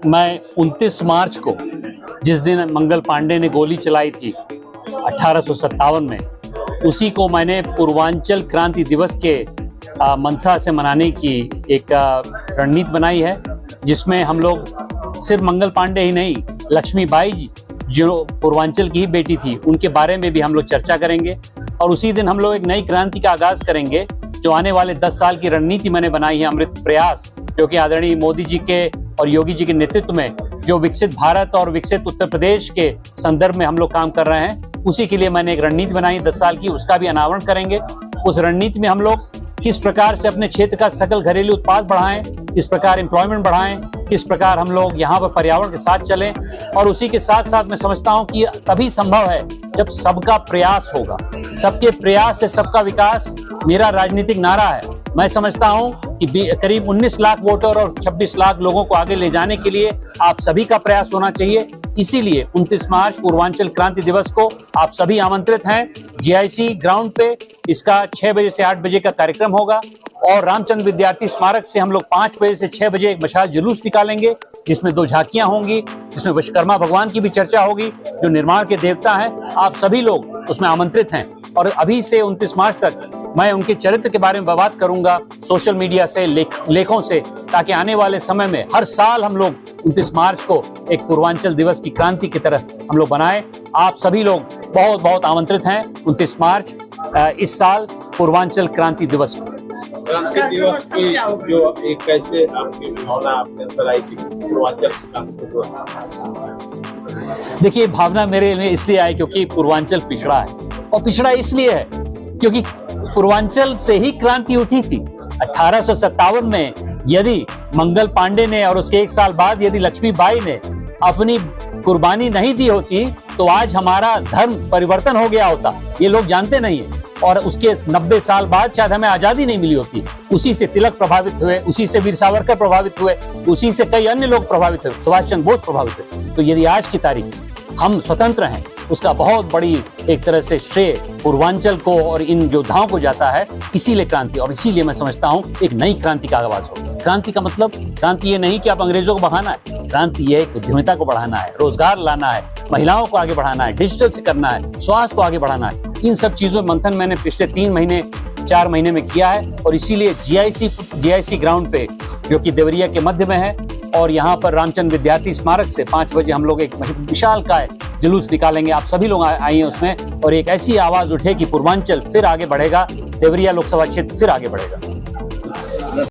मैं 29 मार्च को, जिस दिन मंगल पांडे ने गोली चलाई थी 1857 में, उसी को मैंने पूर्वांचल क्रांति दिवस के मंशा से मनाने की एक रणनीति बनाई है, जिसमें हम लोग सिर्फ मंगल पांडे ही नहीं, लक्ष्मीबाई जी जो पूर्वांचल की ही बेटी थी, उनके बारे में भी हम लोग चर्चा करेंगे। और उसी दिन हम लोग एक नई क्रांति का आगाज करेंगे, जो आने वाले 10 साल की रणनीति मैंने बनाई है, अमृत प्रयास, जो कि आदरणीय मोदी जी के और योगी जी के नेतृत्व में जो विकसित भारत और विकसित उत्तर प्रदेश के संदर्भ में हम लोग काम कर रहे हैं, उसी के लिए मैंने एक रणनीति बनाई है 10 साल की, उसका भी अनावरण करेंगे। उस रणनीति में हम लोग किस प्रकार से अपने क्षेत्र का सकल घरेलू उत्पाद बढ़ाएं, किस प्रकार एम्प्लॉयमेंट बढ़ाएं, किस प्रकार हम लोग यहाँ पर पर्यावरण के साथ चलें, और उसी के साथ साथ मैं समझता हूँ कि तभी संभव है जब सबका प्रयास होगा। सबके प्रयास से सबका विकास मेरा राजनीतिक नारा है। मैं समझता हूँ कि करीब 19 लाख वोटर और 26 लाख लोगों को आगे ले जाने के लिए आप सभी का प्रयास होना चाहिए। इसीलिए 29 मार्च पूर्वांचल क्रांति दिवस को आप सभी आमंत्रित हैं। GIC ग्राउंड पे इसका 6 बजे से 8 बजे का कार्यक्रम होगा, और रामचंद्र विद्यार्थी स्मारक से हम लोग 5 बजे से 6 बजे एक मशाल जुलूस निकालेंगे, जिसमें 2 झांकियां होंगी, जिसमें विश्वकर्मा भगवान की भी चर्चा होगी, जो निर्माण के देवता हैं। आप सभी लोग उसमें आमंत्रित हैं। और अभी से 29 मार्च तक मैं उनके चरित्र के बारे में बात करूंगा सोशल मीडिया से, लेखों से, ताकि आने वाले समय में हर साल हम लोग 29 मार्च को एक पूर्वांचल दिवस की क्रांति की तरह हम लोग बनाएं। आप सभी लोग बहुत बहुत आमंत्रित हैं 29 मार्च इस साल पूर्वांचल क्रांति दिवस में। क्रांति दिवस की जो एक कैसे आपकी भावना आपके अंदर आई थी पूर्वांचल क्रांति दिवस? देखिए, भावना मेरे में इसलिए आई क्योंकि पूर्वांचल पिछड़ा है, और पिछड़ा इसलिए है क्योंकि पूर्वांचल से ही क्रांति उठी थी। 1857 में यदि मंगल पांडे ने और उसके 1 साल बाद यदि लक्ष्मीबाई ने अपनी कुर्बानी नहीं दी होती, तो आज हमारा धर्म परिवर्तन हो गया होता। ये लोग जानते नहीं है। और उसके 90 साल बाद शायद हमें आजादी नहीं मिली होती। उसी से तिलक प्रभावित हुए, उसी से वीर सावरकर प्रभावित हुए, उसी से कई अन्य लोग प्रभावित हुए, सुभाष चंद्र बोस प्रभावित हुए। तो यदि आज की तारीख हम स्वतंत्र हैं, उसका बहुत बड़ी एक तरह से श्रेय पूर्वांचल को और इन योद्धाओं को जाता है। इसीलिए क्रांति, और इसीलिए मैं समझता हूँ एक नई क्रांति का आगाज हो। क्रांति का मतलब, क्रांति ये नहीं कि आप अंग्रेजों को बढ़ाना है, क्रांति ये उद्यमिता को बढ़ाना है, रोजगार लाना है, महिलाओं को आगे बढ़ाना है, डिजिटल से करना है, स्वास्थ्य को आगे बढ़ाना है। इन सब चीजों में मंथन मैंने पिछले 3 महीने 4 महीने में किया है। और इसीलिए GIC ग्राउंड पे, जो कि देवरिया के मध्य में है, और यहाँ पर रामचंद्र विद्यार्थी स्मारक से 5 बजे हम लोग एक विशालकाय जुलूस निकालेंगे। आप सभी लोग आइए उसमें, और एक ऐसी आवाज उठे कि पूर्वांचल फिर आगे बढ़ेगा, देवरिया लोकसभा क्षेत्र फिर आगे बढ़ेगा।